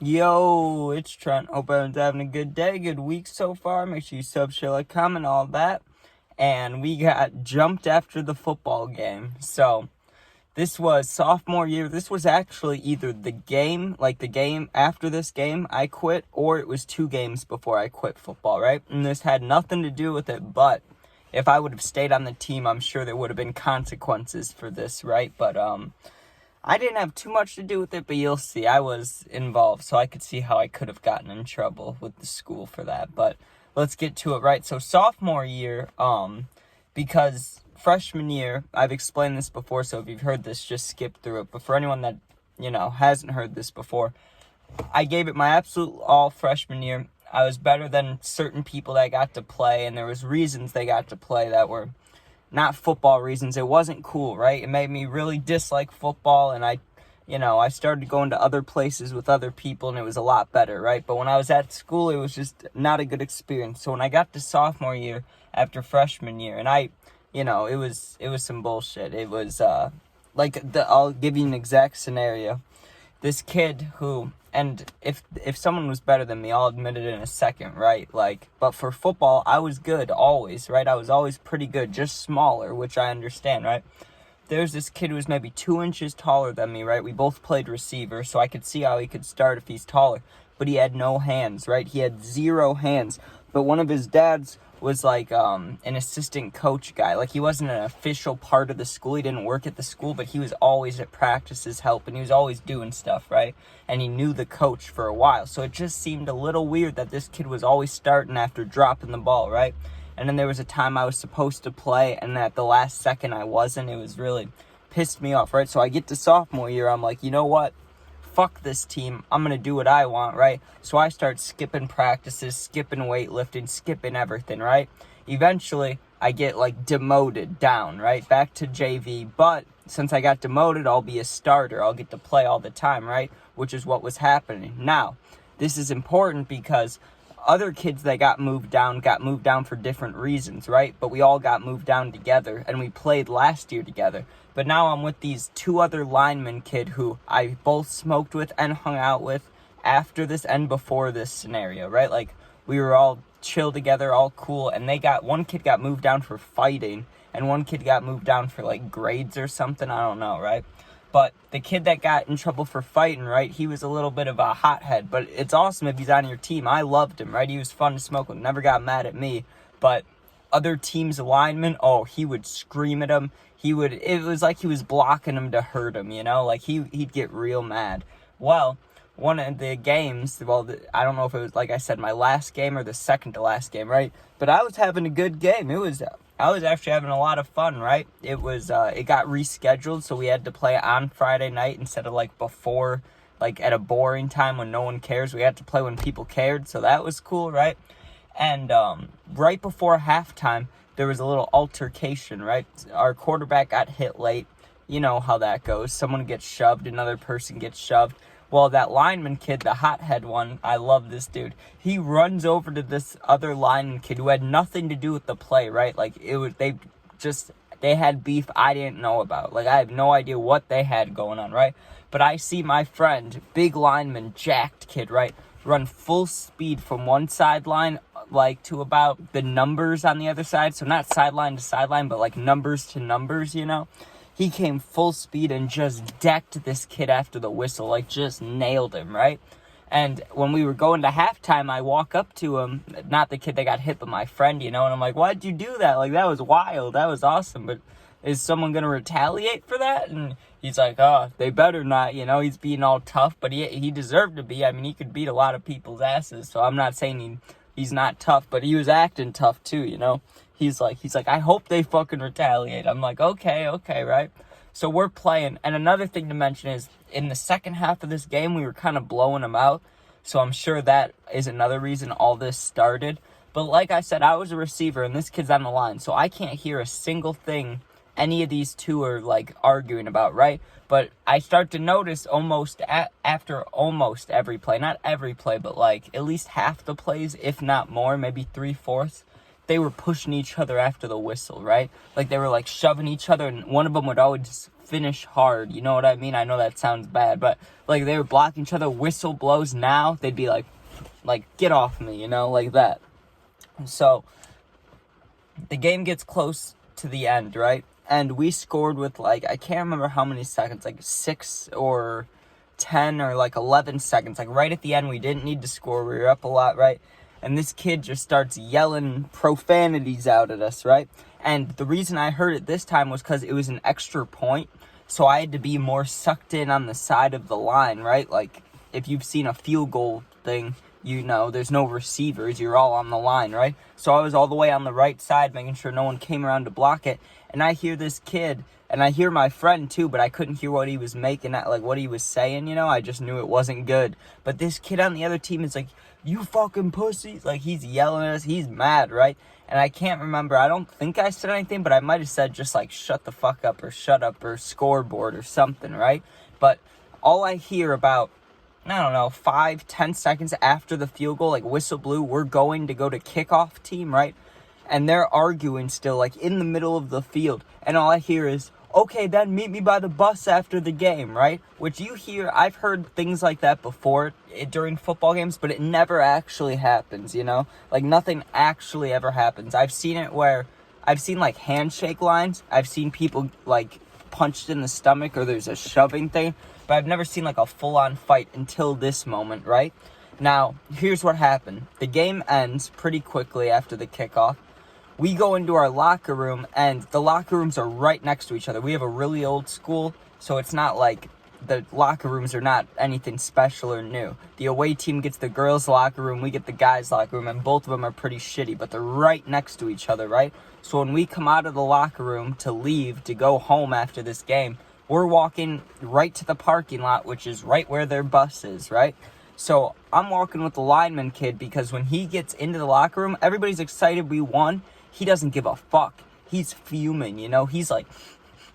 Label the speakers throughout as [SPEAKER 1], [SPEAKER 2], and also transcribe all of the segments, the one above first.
[SPEAKER 1] Yo, it's Trent. Hope everyone's having a good day, good week so far. Make sure you sub, share, like, comment, all that. And we got jumped after the football game. So, this was sophomore year. This was actually either the game after this game I quit, or it was 2 games before I quit football, right? And this had nothing to do with it, but if I would have stayed on the team, I'm sure there would have been consequences for this, right? But, I didn't have too much to do with it, but you'll see. I was involved, so I could see how I could have gotten in trouble with the school for that. But let's get to it, right? So sophomore year, because freshman year, I've explained this before, so if you've heard this, just skip through it. But for anyone that, hasn't heard this before, I gave it my absolute all freshman year. I was better than certain people that got to play, and there was reasons they got to play that were not football reasons. It wasn't cool, right? It made me really dislike football, and I started going to other places with other people, and it was a lot better, right? But when I was at school, it was just not a good experience. So when I got to sophomore year after freshman year, and it was some bullshit. It was, I'll give you an exact scenario. This kid who, and if someone was better than me, I'll admit it in a second, right? But for football, I was good always, right? I was always pretty good, just smaller, which I understand, right? There's this kid who was maybe 2 inches taller than me, right? We both played receiver, so I could see how he could start if he's taller. But he had no hands, right? He had 0 hands. But one of his dads was an assistant coach guy. He wasn't an official part of the school. He didn't work at the school, but he was always at practices helping. He was always doing stuff, right? And he knew the coach for a while. So it just seemed a little weird that this kid was always starting after dropping the ball, right? And then there was a time I was supposed to play, and at the last second I wasn't. It was really pissed me off, right? So I get to sophomore year, I'm like, you know what? Fuck this team. I'm going to do what I want, right? So I start skipping practices, skipping weightlifting, skipping everything, right? Eventually, I get, demoted down, right? Back to JV. But since I got demoted, I'll be a starter. I'll get to play all the time, right? Which is what was happening. Now, this is important because other kids that got moved down for different reasons, right? But we all got moved down together, and we played last year together. But now I'm with these 2 other linemen kid who I both smoked with and hung out with after this and before this scenario, right? We were all chill together, all cool, and one kid got moved down for fighting, and one kid got moved down for, grades or something, I don't know, right? But the kid that got in trouble for fighting, right, he was a little bit of a hothead, but it's awesome if he's on your team. I loved him, right? He was fun to smoke with, never got mad at me, but other teams' linemen, he would scream at him. It was like he was blocking him to hurt him, he'd get real mad. Well, one of the games, I don't know if it was, like I said, my last game or the second to last game, right? But I was having a good game. I was actually having a lot of fun, right? It got rescheduled, so we had to play on Friday night instead of before, at a boring time when no one cares. We had to play when people cared, so that was cool, right? And right before halftime, there was a little altercation, right? Our quarterback got hit late. You know how that goes. Someone gets shoved, another person gets shoved. Well, that lineman kid, the hothead one, I love this dude. He runs over to this other lineman kid who had nothing to do with the play, right? They had beef I didn't know about. I have no idea what they had going on, right? But I see my friend, big lineman, jacked kid, right, run full speed from one sideline, to about the numbers on the other side. So not sideline to sideline, but numbers to numbers, He came full speed and just decked this kid after the whistle, just nailed him, right? And when we were going to halftime, I walk up to him, not the kid that got hit, but my friend, and I'm like, why'd you do that? That was wild. That was awesome. But is someone going to retaliate for that? And he's like, oh, they better not, he's being all tough, but he deserved to be. I mean, he could beat a lot of people's asses, so I'm not saying he's not tough, but he was acting tough too, He's like, I hope they fucking retaliate. I'm like, okay, right? So we're playing. And another thing to mention is, in the second half of this game, we were kind of blowing them out. So I'm sure that is another reason all this started. But like I said, I was a receiver, and this kid's on the line. So I can't hear a single thing any of these two are, arguing about, right? But I start to notice after almost every play, not every play, but, at least half the plays, if not more, maybe 3/4, they were pushing each other after the whistle, right? Like, they were, like, shoving each other, and one of them would always finish hard, you know what I mean? I know that sounds bad, but, like, they were blocking each other, whistle blows now, they'd be like, get off me, you know, like that. So, the game gets close to the end, right? And we scored with, like, I can't remember how many seconds, like 6 or 10 or, like, 11 seconds. Like, right at the end, we didn't need to score. We were up a lot, right? And this kid just starts yelling profanities out at us, right? And the reason I heard it this time was because it was an extra point. So I had to be more sucked in on the side of the line, right? Like, if you've seen a field goal thing, you know, there's no receivers. You're all on the line, right? So I was all the way on the right side, making sure no one came around to block it. And I hear this kid, and I hear my friend too, but I couldn't hear what he was making, like what he was saying, you know? I just knew it wasn't good. But this kid on the other team is like, you fucking pussies. Like, he's yelling at us. He's mad, right? And I can't remember. I don't think I said anything, but I might have said just like, shut the fuck up or shut up or scoreboard or something, right? But all I hear about, I don't know, 5-10 seconds after the field goal, like whistle blew, we're going to go to kickoff team, right? And they're arguing still, like in the middle of the field. And all I hear is, okay, then meet me by the bus after the game, right? Which you hear, I've heard things like that before during football games, but it never actually happens, you know? Like, nothing actually ever happens. I've seen it where, I've seen, like, handshake lines. I've seen people, like, punched in the stomach or there's a shoving thing. But I've never seen, like, a full-on fight until this moment, right? Now, here's what happened. The game ends pretty quickly after the kickoff. We go into our locker room, and the locker rooms are right next to each other. We have a really old school, so it's not like the locker rooms are not anything special or new. The away team gets the girls' locker room, we get the guys' locker room, and both of them are pretty shitty, but they're right next to each other, right? So when we come out of the locker room to leave, to go home after this game, we're walking right to the parking lot, which is right where their bus is, right? So I'm walking with the lineman kid because when he gets into the locker room, everybody's excited we won. He doesn't give a fuck. He's fuming, you know? He's like,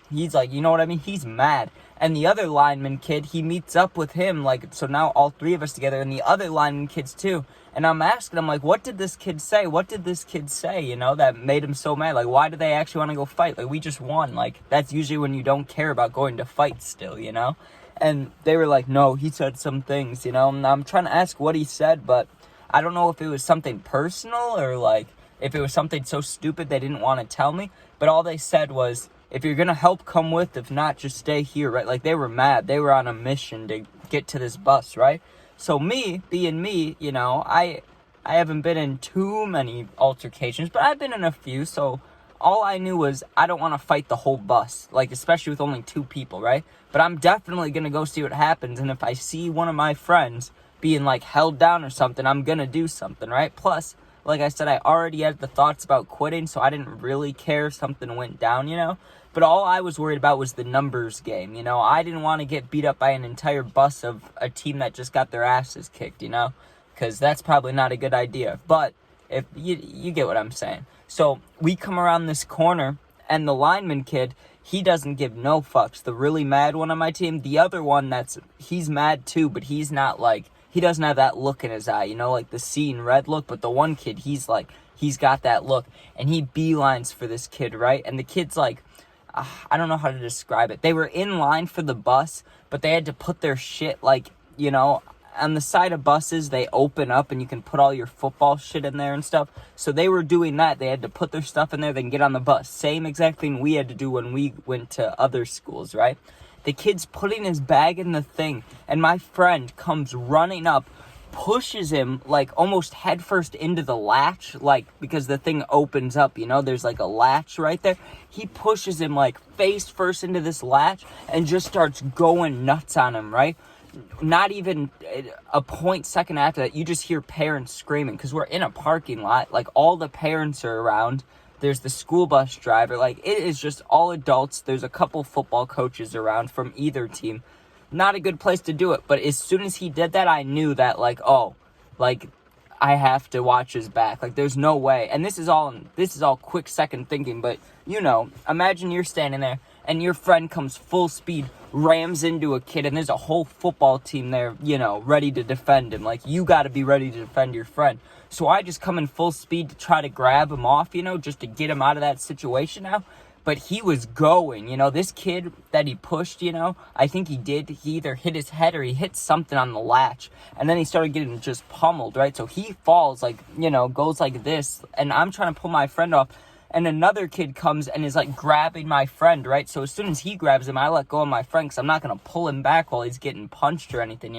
[SPEAKER 1] you know what I mean? He's mad. And the other lineman kid, he meets up with him, like, so now all three of us together, and the other lineman kids too. And I'm asking him, like, what did this kid say? What did this kid say, you know, that made him so mad? Like, why do they actually want to go fight? Like, we just won. Like, that's usually when you don't care about going to fight still, you know? And they were like, no, he said some things, you know? And I'm trying to ask what he said, but I don't know if it was something personal or, like, if it was something so stupid they didn't want to tell me. But all they said was, if you're going to help, come with. If not, just stay here, right? Like, they were mad. They were on a mission to get to this bus, right? So me, being me, you know, I haven't been in too many altercations, but I've been in a few. So all I knew was I don't want to fight the whole bus, like, especially with only 2 people, right? But I'm definitely going to go see what happens. And if I see one of my friends being, like, held down or something, I'm going to do something, right? Plus, like I said, I already had the thoughts about quitting, so I didn't really care if something went down, you know? But all I was worried about was the numbers game, you know? I didn't want to get beat up by an entire bus of a team that just got their asses kicked, you know? Because that's probably not a good idea. But if you get what I'm saying. So we come around this corner, and the lineman kid, he doesn't give no fucks. The really mad one on my team, the other one he's mad too, but he's not like, he doesn't have that look in his eye, you know, like the seeing red look. But the one kid, he's got that look, and he beelines for this kid, right? And the kid's like, I don't know how to describe it. They were in line for the bus, but they had to put their shit, like, you know, on the side of buses, they open up and you can put all your football shit in there and stuff. So they were doing that. They had to put their stuff in there, then get on the bus. Same exact thing we had to do when we went to other schools, right? The kid's putting his bag in the thing, and my friend comes running up, pushes him, like, almost headfirst into the latch, like, because the thing opens up, you know, there's, like, a latch right there. He pushes him, like, face first into this latch and just starts going nuts on him, right? Not even a point second after that, you just hear parents screaming, because we're in a parking lot, like, all the parents are around. There's the school bus driver, like, it is just all adults. There's a couple football coaches around from either team. Not a good place to do it, but as soon as he did that, I knew that, like, oh, like, I have to watch his back. Like, there's no way. And this is all quick second thinking, but, you know, imagine you're standing there, and your friend comes full speed, rams into a kid, and there's a whole football team there, ready to defend him. Like, you got to be ready to defend your friend. So I just come in full speed to try to grab him off, just to get him out of that situation now. But he was going, this kid that he pushed, I think he either hit his head or he hit something on the latch. And then he started getting just pummeled, right? So he falls, goes like this. And I'm trying to pull my friend off. And another kid comes and is, grabbing my friend, right? So as soon as he grabs him, I let go of my friend because I'm not going to pull him back while he's getting punched or anything,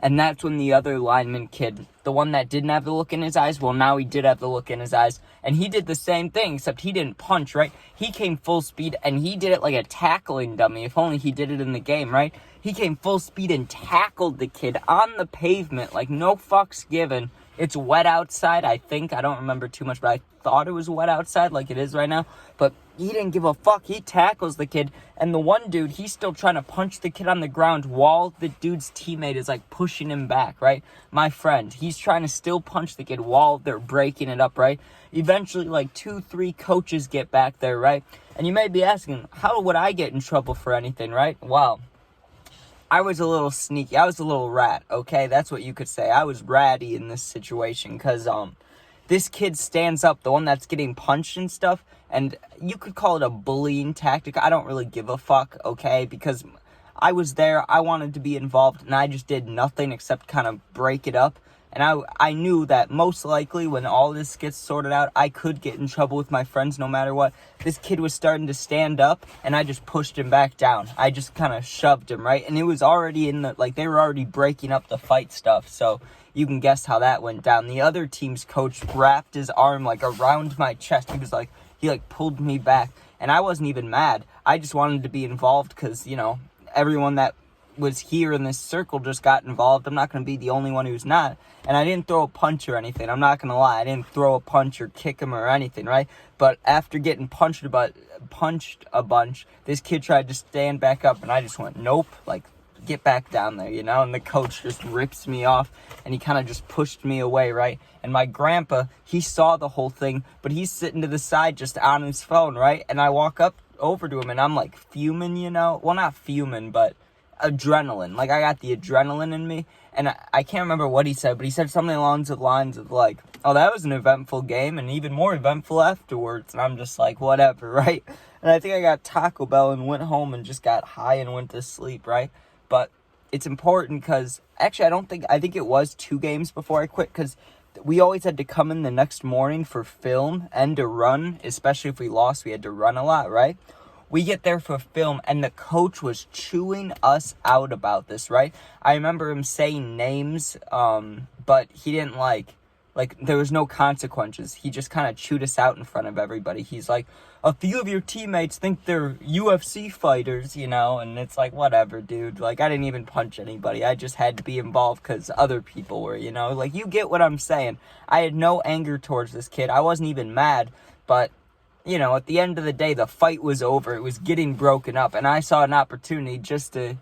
[SPEAKER 1] And that's when the other lineman kid, the one that didn't have the look in his eyes, well, now he did have the look in his eyes. And he did the same thing, except he didn't punch, right? He came full speed, and he did it like a tackling dummy. If only he did it in the game, right? He came full speed and tackled the kid on the pavement, like no fucks given. It's wet outside, I think. I don't remember too much, but I thought it was wet outside like it is right now. But he didn't give a fuck. He tackles the kid. And the one dude, he's still trying to punch the kid on the ground while the dude's teammate is, pushing him back, right? My friend, he's trying to still punch the kid while they're breaking it up, right? Eventually, 2-3 coaches get back there, right? And you may be asking, how would I get in trouble for anything, right? Well, I was a little sneaky. I was a little rat, okay? That's what you could say. I was ratty in this situation because this kid stands up, the one that's getting punched and stuff, and you could call it a bullying tactic. I don't really give a fuck, okay? Because I was there, I wanted to be involved, and I just did nothing except kind of break it up. And I knew that most likely when all this gets sorted out, I could get in trouble with my friends no matter what. This kid was starting to stand up, and I just pushed him back down. I just kind of shoved him, right? And it was already they were already breaking up the fight stuff, so you can guess how that went down. The other team's coach wrapped his arm, around my chest. He pulled me back, and I wasn't even mad. I just wanted to be involved because, everyone that was here in this circle just got involved. I'm not going to be the only one who's not. And I didn't throw a punch or anything. I'm not going to lie. I didn't throw a punch or kick him or anything, right? But after getting punched a bunch, this kid tried to stand back up, and I just went, nope, get back down there, And the coach just rips me off, and he kind of just pushed me away, right? And my grandpa, he saw the whole thing, but he's sitting to the side just on his phone, right? And I walk up over to him, and I'm, fuming, Well, not fuming, but adrenaline. I got the adrenaline in me, and I can't remember what he said, but he said something along the lines of, oh, that was an eventful game, and even more eventful afterwards, and I'm just whatever, right? And I think I got Taco Bell and went home and just got high and went to sleep, right? But it's important because, actually, I think it was 2 games before I quit, because we always had to come in the next morning for film and to run, especially if we lost, we had to run a lot, right? We get there for film, and the coach was chewing us out about this, right? I remember him saying names, but he didn't, there was no consequences. He just kind of chewed us out in front of everybody. He's like, a few of your teammates think they're UFC fighters, and it's whatever, dude. I didn't even punch anybody. I just had to be involved because other people were, you get what I'm saying. I had no anger towards this kid. I wasn't even mad, but at the end of the day, the fight was over. It was getting broken up, and I saw an opportunity just to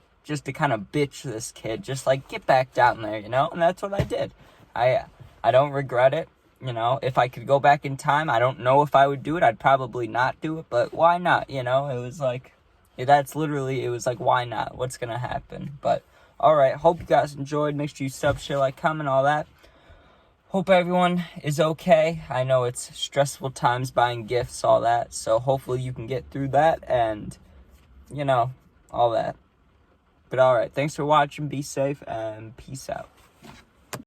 [SPEAKER 1] kind of bitch this kid, just get back down there, and that's what I did. I don't regret it. If I could go back in time, I don't know if I would do it. I'd probably not do it, but why not? It was why not? What's gonna happen? But all right, hope you guys enjoyed. Make sure you sub, share, comment, all that. Hope everyone is okay. I know it's stressful times buying gifts, all that. So hopefully you can get through that and, all that. But all right, thanks for watching. Be safe and peace out.